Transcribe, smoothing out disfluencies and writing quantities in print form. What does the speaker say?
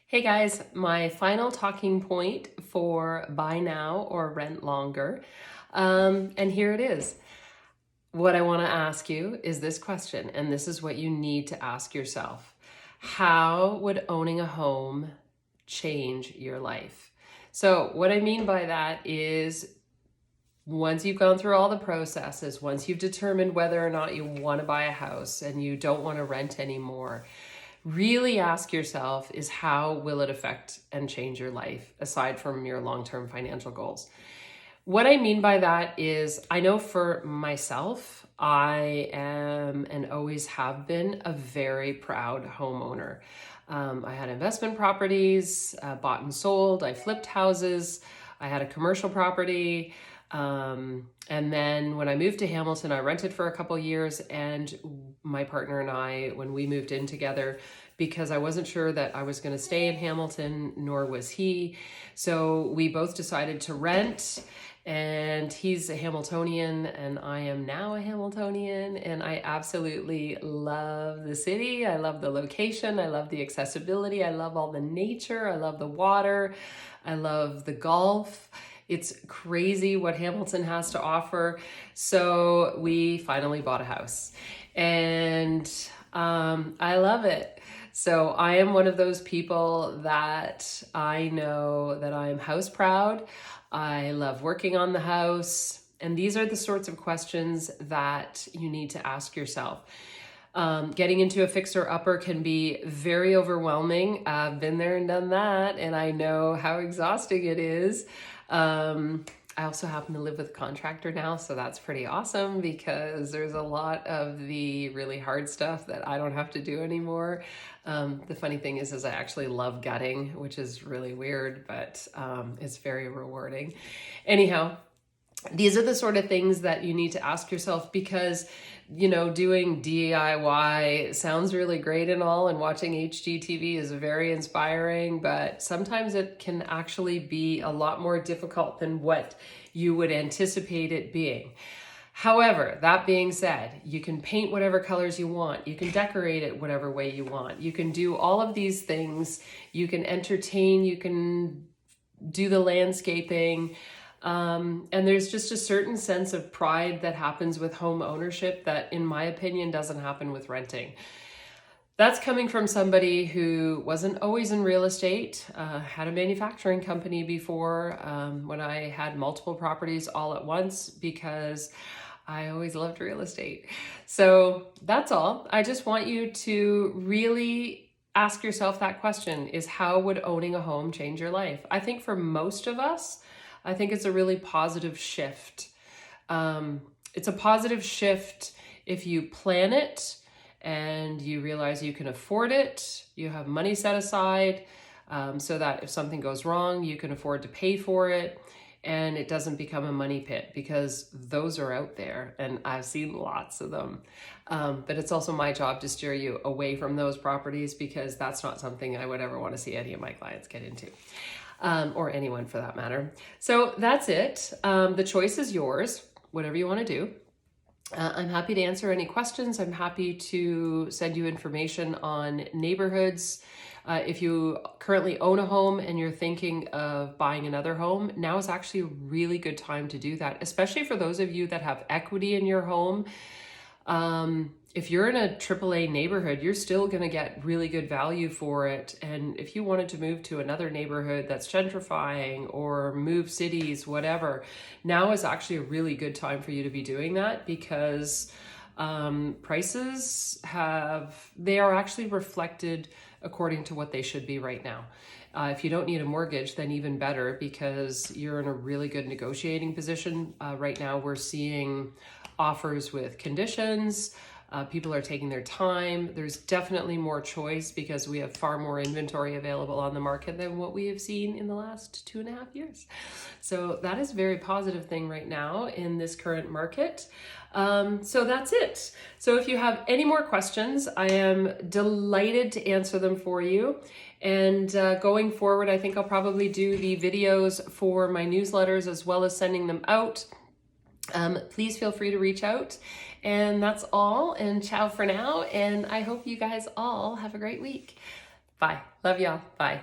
Hey guys, my final talking point for buy now or rent longer. And here it is. What I want to ask you is this question, and this is what you need to ask yourself. How would owning a home change your life? So what I mean by that is once you've gone through all the processes, once you've determined whether or not you want to buy a house and you don't want to rent anymore, really ask yourself is how will it affect and change your life aside from your long-term financial goals? What I mean by that is I know for myself, I am and always have been a very proud homeowner. I had investment properties, bought and sold, I flipped houses, I had a commercial property. And then when I moved to Hamilton, I rented for a couple years, and my partner and I, when we moved in together, because I wasn't sure that I was going to stay in Hamilton, nor was he. So we both decided to rent, and he's a Hamiltonian and I am now a Hamiltonian, and I absolutely love the city. I love the location. I love the accessibility. I love all the nature. I love the water. I love the golf. It's crazy what Hamilton has to offer. So we finally bought a house, and I love it. So I am one of those people that I know that I'm house proud. I love working on the house. And these are the sorts of questions that you need to ask yourself. Getting into a fixer-upper can be very overwhelming. I've been there and done that, and I know how exhausting it is. I also happen to live with a contractor now, so that's pretty awesome because there's a lot of the really hard stuff that I don't have to do anymore. The funny thing is I actually love gutting, which is really weird, but it's very rewarding. Anyhow, these are the sort of things that you need to ask yourself because, you know, doing DIY sounds really great and all, and watching HGTV is very inspiring, but sometimes it can actually be a lot more difficult than what you would anticipate it being. However, that being said, you can paint whatever colors you want. You can decorate it whatever way you want. You can do all of these things. You can entertain, you can do the landscaping. And there's just a certain sense of pride that happens with home ownership that, in my opinion, doesn't happen with renting. That's coming from somebody who wasn't always in real estate, had a manufacturing company before, when I had multiple properties all at once because I always loved real estate. So that's all. I just want you to really ask yourself that question, is how would owning a home change your life? I think for most of us, I think it's a really positive shift. It's a positive shift if you plan it and you realize you can afford it, you have money set aside, so that if something goes wrong, you can afford to pay for it, and it doesn't become a money pit, because those are out there and I've seen lots of them. But it's also my job to steer you away from those properties, because that's not something I would ever want to see any of my clients get into. Or anyone for that matter. So that's it. The choice is yours, whatever you want to do. I'm happy to answer any questions. I'm happy to send you information on neighborhoods. If you currently own a home and you're thinking of buying another home, now is actually a really good time to do that, especially for those of you that have equity in your home. If you're in a AAA neighborhood, you're still going to get really good value for it. And if you wanted to move to another neighborhood that's gentrifying or move cities, whatever, now is actually a really good time for you to be doing that, because prices they are actually reflected according to what they should be right now. If you don't need a mortgage, then even better, because you're in a really good negotiating position. Right now, we're seeing offers with conditions. People are taking their time. There's definitely more choice because we have far more inventory available on the market than what we have seen in the last 2.5 years. So that is a very positive thing right now in this current market. So that's it. So if you have any more questions, I am delighted to answer them for you. And going forward, I think I'll probably do the videos for my newsletters as well as sending them out. Please feel free to reach out. And that's all, and ciao for now, and I hope you guys all have a great week. Bye. Love y'all. Bye.